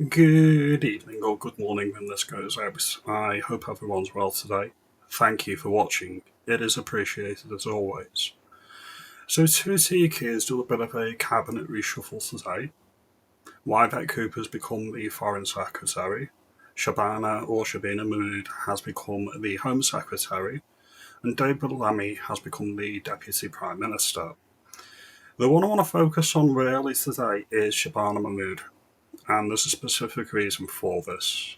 Good evening or good morning when this goes out. I hope everyone's well today. Thank you for watching. It is appreciated as always. So Tutti has done a bit of a cabinet reshuffle today. Yvette Cooper's become the Foreign Secretary. Shabana Mahmood has become the Home Secretary. And David Lammy has become the Deputy Prime Minister. The one I want to focus on really today is Shabana Mahmood. And there's a specific reason for this.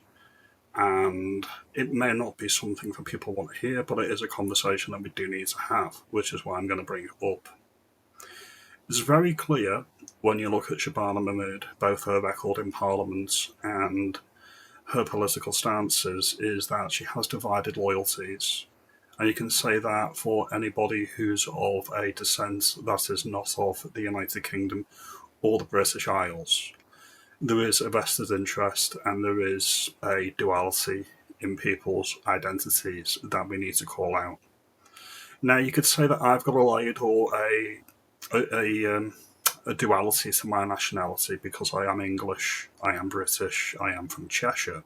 And it may not be something that people want to hear, but it is a conversation that we do need to have, which is why I'm going to bring it up. It's very clear when you look at Shabana Mahmood, both her record in Parliament and her political stances, is that she has divided loyalties. And you can say that for anybody who's of a descent that is not of the United Kingdom or the British Isles. There is a vested interest and there is a duality in people's identities that we need to call out. Now, you could say that I've got a light or a duality to my nationality because I am English, I am British, I am from Cheshire.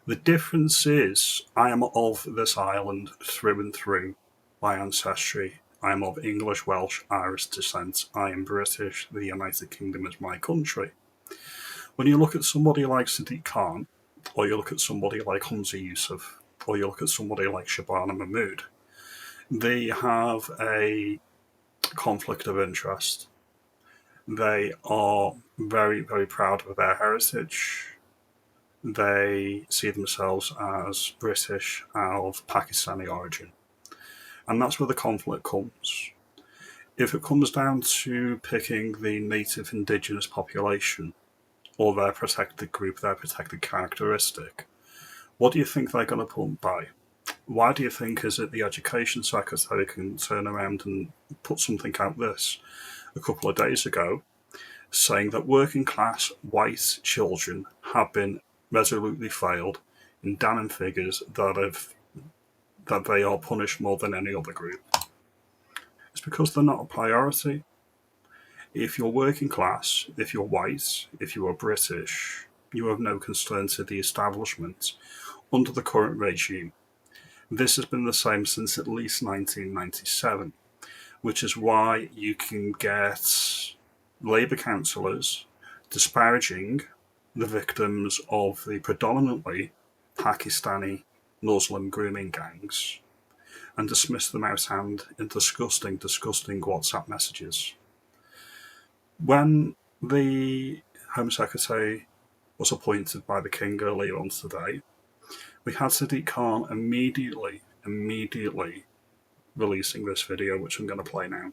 The difference is I am of this island through and through by ancestry. I am of English, Welsh, Irish descent. I am British. The United Kingdom is my country. When you look at somebody like Sadiq Khan, or you look at somebody like Hamza Yusuf, or you look at somebody like Shabana Mahmood, they have a conflict of interest. They are very, very proud of their heritage. They see themselves as British of Pakistani origin. And that's where the conflict comes. If it comes down to picking the native indigenous population, or their protected group, their protected characteristic, what do you think they're going to put by? Why do you think is it the Education Secretary can turn around and put something out this a couple of days ago, saying that working class white children have been resolutely failed in damning figures that they are punished more than any other group? It's because they're not a priority. If you're working class, if you're white, if you are British, you have no concern to the establishment under the current regime. This has been the same since at least 1997, which is why you can get Labour councillors disparaging the victims of the predominantly Pakistani Muslim grooming gangs and dismiss them outhand in disgusting WhatsApp messages. When the Home Secretary was appointed by the King earlier on today, we had Sadiq Khan immediately releasing this video, which I'm going to play now.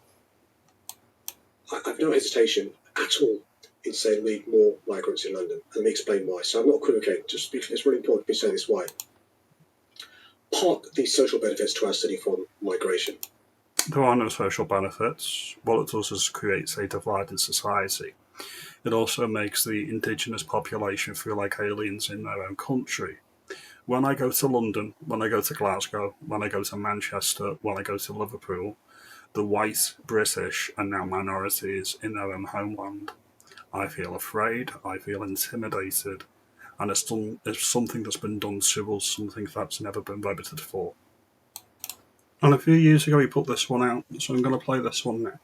I've no hesitation at all in saying we need more migrants in London. And let me explain why. So I'm not equivocating. It's really important to say this why. Park the social benefits to our city from migration. There are no social benefits. What it does is creates a divided society. It also makes the indigenous population feel like aliens in their own country. When I go to London, when I go to Glasgow, when I go to Manchester, when I go to Liverpool, the white British are now minorities in their own homeland. I feel afraid, I feel intimidated, and it's something that's been done to us, something that's never been remedied for. And a few years ago he put this one out, so I'm going to play this one now.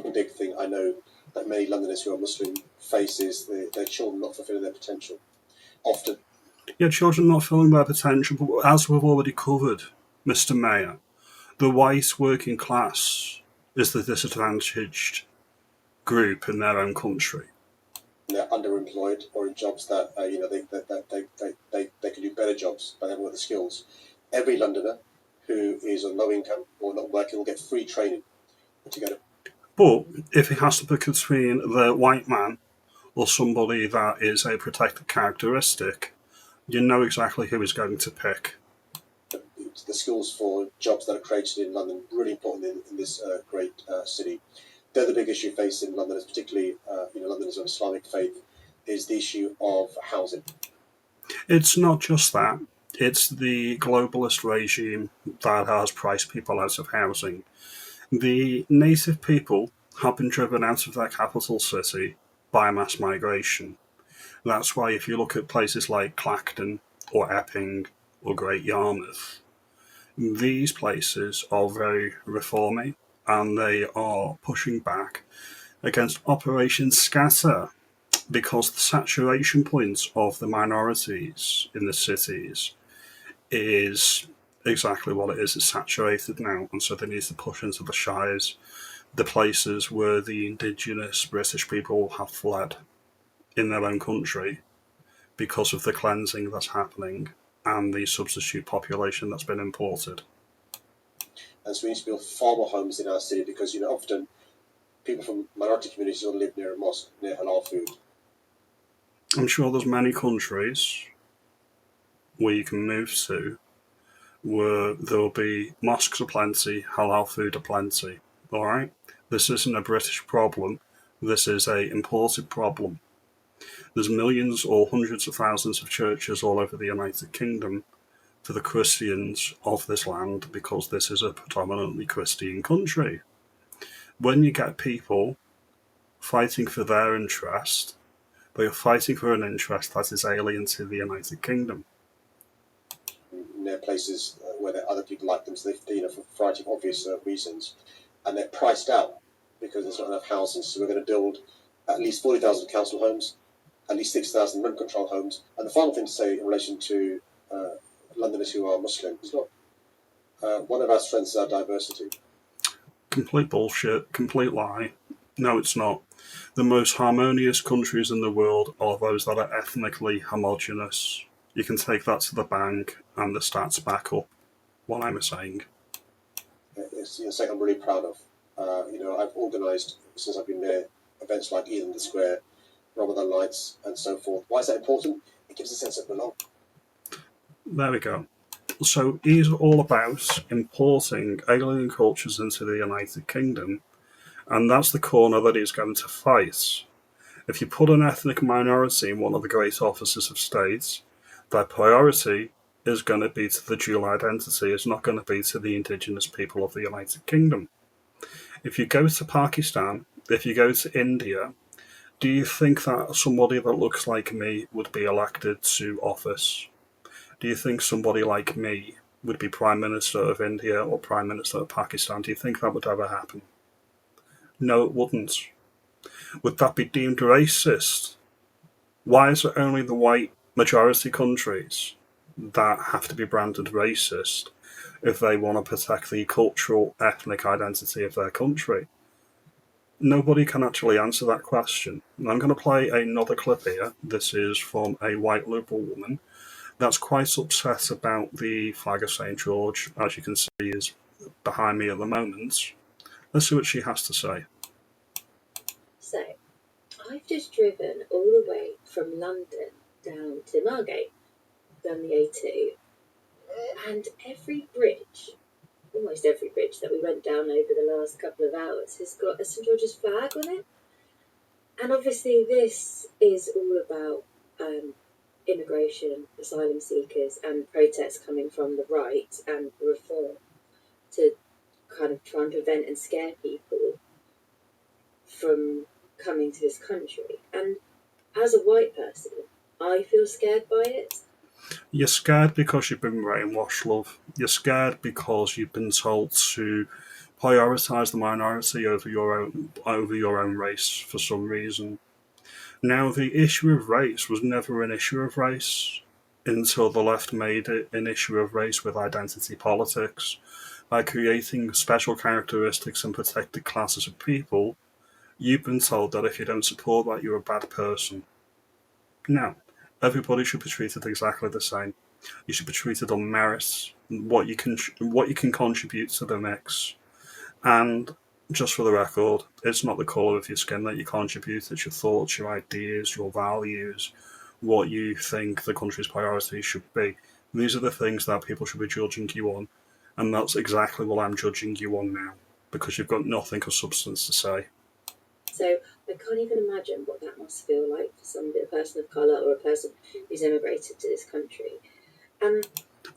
A big thing I know that many Londoners who are Muslim face is their children not fulfilling their potential. Often. Yeah, children not fulfilling their potential, but as we've already covered, Mr. Mayor, the white working class is the disadvantaged group in their own country. They're underemployed or in jobs that they can do better jobs, but they haven't got the skills. Every Londoner who is on low income or not working will get free training together. But if he has to pick between the white man or somebody that is a protected characteristic, you know exactly who he's going to pick. The skills for jobs that are created in London, really important in this great city. The other big issue facing Londoners, particularly Londoners of Islamic faith, is the issue of housing. It's not just that. It's the globalist regime that has priced people out of housing. The native people have been driven out of their capital city by mass migration. That's why if you look at places like Clacton or Epping or Great Yarmouth, these places are very reforming and they are pushing back against Operation Scatter because the saturation point of the minorities in the cities is exactly what it is. It's saturated now, and so they need to push into the shires, the places where the indigenous British people have fled in their own country because of the cleansing that's happening and the substitute population that's been imported. And so we need to build far more homes in our city because, often people from minority communities don't live near a mosque, near halal food. I'm sure there's many countries where you can move to where there'll be mosques aplenty, halal food aplenty. All right? This isn't a British problem. This is a imported problem. There's millions or hundreds of thousands of churches all over the United Kingdom for the Christians of this land because this is a predominantly Christian country. When you get people fighting for their interest, they are fighting for an interest that is alien to the United Kingdom. Near places where there are other people like them, so they, for a variety of obvious reasons, and they're priced out because there's not enough houses. So we're going to build at least 40,000 council homes, at least 6,000 rent control homes. And the final thing to say in relation to Londoners who are Muslim is not one of our strengths is our diversity. Complete bullshit, complete lie. No, it's not. The most harmonious countries in the world are those that are ethnically homogenous. You can take that to the bank and the stats back up what I'm saying. It's something I'm really proud of. I've organised, since I've been there, events like Eid in the Square, Ramadan Lights, and so forth. Why is that important? It gives a sense of belonging. There we go. So he's all about importing alien cultures into the United Kingdom, and that's the corner that he's going to fight. If you put an ethnic minority in one of the great offices of state, their priority is going to be to the dual identity, it's not going to be to the indigenous people of the United Kingdom. If you go to Pakistan, if you go to India, do you think that somebody that looks like me would be elected to office? Do you think somebody like me would be Prime Minister of India or Prime Minister of Pakistan? Do you think that would ever happen? No, it wouldn't. Would that be deemed racist? Why is it only the white majority countries that have to be branded racist if they want to protect the cultural, ethnic identity of their country? Nobody can actually answer that question. And I'm going to play another clip here. This is from a white liberal woman that's quite upset about the flag of St. George, as you can see is behind me at the moment. Let's see what she has to say. So, I've just driven all the way from London down to Margate, down the A2, and every bridge, almost every bridge that we went down over the last couple of hours has got a St George's flag on it. And obviously this is all about immigration, asylum seekers and protests coming from the right and reform to kind of try and prevent and scare people from coming to this country. And as a white person, I feel scared by it. You're scared because you've been brainwashed, love. You're scared because you've been told to prioritise the minority over your own race for some reason. Now, the issue of race was never an issue of race until the left made it an issue of race with identity politics. By creating special characteristics and protected classes of people, you've been told that if you don't support that, you're a bad person. Now, everybody should be treated exactly the same. You should be treated on merit, what you can contribute to the mix. And just for the record, it's not the colour of your skin that you contribute, it's your thoughts, your ideas, your values, what you think the country's priorities should be. These are the things that people should be judging you on, and that's exactly what I'm judging you on now, because you've got nothing of substance to say. So I can't even imagine what that must feel like for somebody, a person of colour or a person who's immigrated to this country.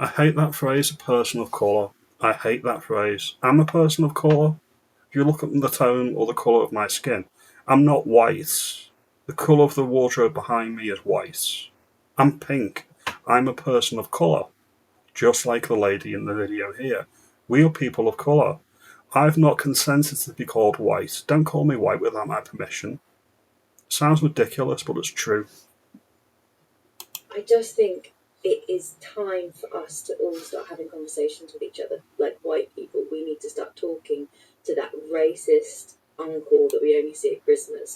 I hate that phrase, a person of colour. I hate that phrase. I'm a person of colour. If you look at the tone or the colour of my skin, I'm not white. The colour of the wardrobe behind me is white. I'm pink. I'm a person of colour, just like the lady in the video here. We are people of colour. I've not consented to be called white. Don't call me white without my permission. Sounds ridiculous, but it's true. I just think it is time for us to all start having conversations with each other. Like white people, we need to start talking to that racist uncle that we only see at Christmas.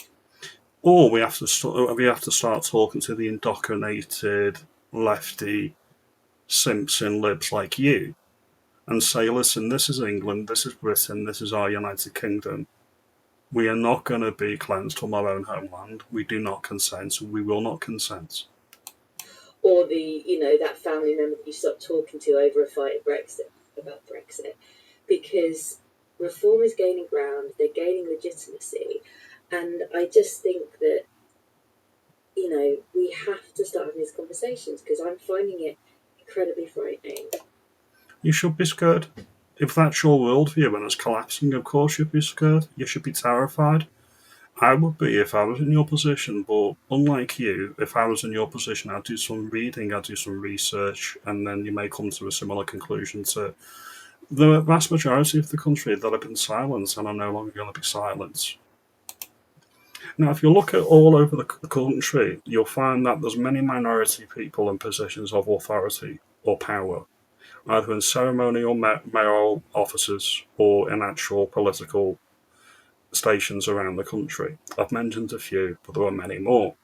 Or we have to start talking to the indoctrinated lefty simps and libs like you and say, listen, this is England, this is Britain, this is our United Kingdom. We are not going to be cleansed from our own homeland. We do not consent. We will not consent. Or that family member that you stopped talking to over a fight about Brexit, because reform is gaining ground, they're gaining legitimacy, and I just think that we have to start having these conversations because I'm finding it incredibly frightening. You should be scared. If that's your worldview and it's collapsing, of course you'd be scared. You should be terrified. I would be if I was in your position, but unlike you, if I was in your position, I'd do some reading, I'd do some research, and then you may come to a similar conclusion to the vast majority of the country that have been silenced and are no longer going to be silenced. Now, if you look at all over the country, you'll find that there's many minority people in positions of authority or power, either in ceremonial mayoral offices or in actual political stations around the country. I've mentioned a few, but there are many more.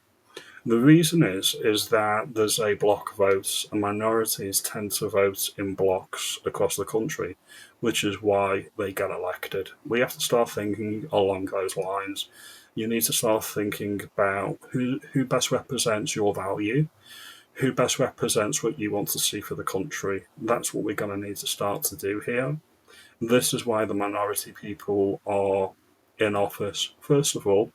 The reason is that there's a block vote, and minorities tend to vote in blocks across the country, which is why they get elected. We have to start thinking along those lines. You need to start thinking about who best represents your value, who best represents what you want to see for the country. That's what we're going to need to start to do here. This is why the minority people are in office. First of all,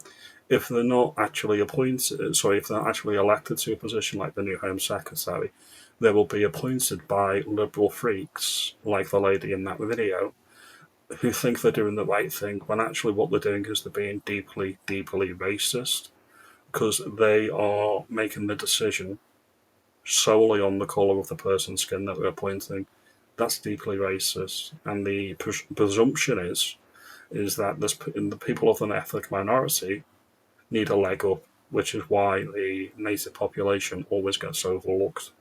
if they're not actually if they're actually elected to a position like the new Home Secretary, they will be appointed by liberal freaks like the lady in that video, who think they're doing the right thing when actually what they're doing is they're being deeply, deeply racist, because they are making the decision solely on the colour of the person's skin that they're appointing. That's deeply racist, and the presumption is that the people of an ethnic minority need a leg up, which is why the native population always gets overlooked.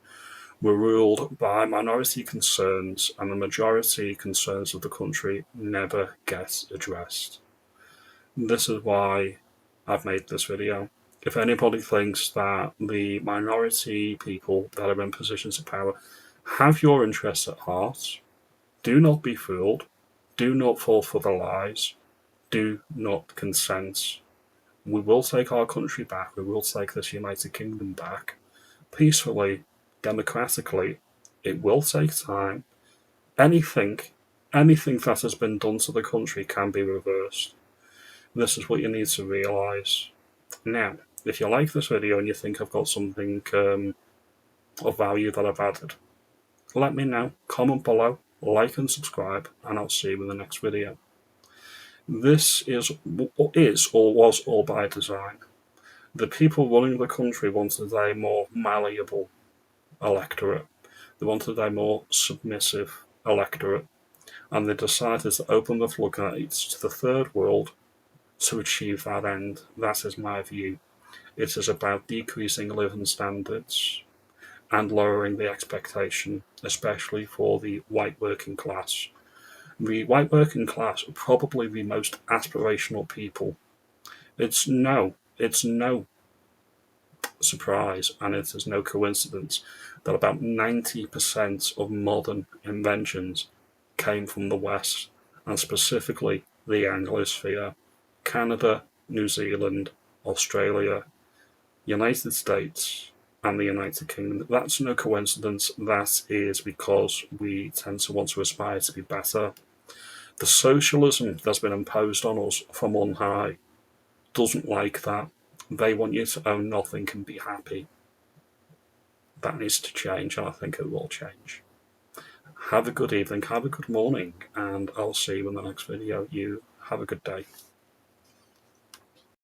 We're ruled by minority concerns, and the majority concerns of the country never get addressed. This is why I've made this video. If anybody thinks that the minority people that are in positions of power have your interests at heart, do not be fooled. Do not fall for the lies. Do not consent. We will take our country back. We will take this United Kingdom back peacefully, democratically. It will take time. Anything that has been done to the country can be reversed. This is what you need to realise. Now, if you like this video and you think I've got something of value that I've added, let me know. Comment below, like and subscribe, and I'll see you in the next video. This is or was all by design. The people running the country wanted a more malleable electorate. They wanted a more submissive electorate, and they decided to open the floodgates to the third world to achieve that end. That is my view. It is about decreasing living standards and lowering the expectation, especially for the white working class. The white working class are probably the most aspirational people. It's no surprise, and it is no coincidence that about 90% of modern inventions came from the West, and specifically the Anglosphere: Canada, New Zealand, Australia, United States, and the United Kingdom. That's no coincidence. That is because we tend to want to aspire to be better. The socialism that's been imposed on us from on high doesn't like that. They want you to own nothing and be happy. That needs to change, and I think it will change. Have a good evening, have a good morning, and I'll see you in the next video. You have a good day.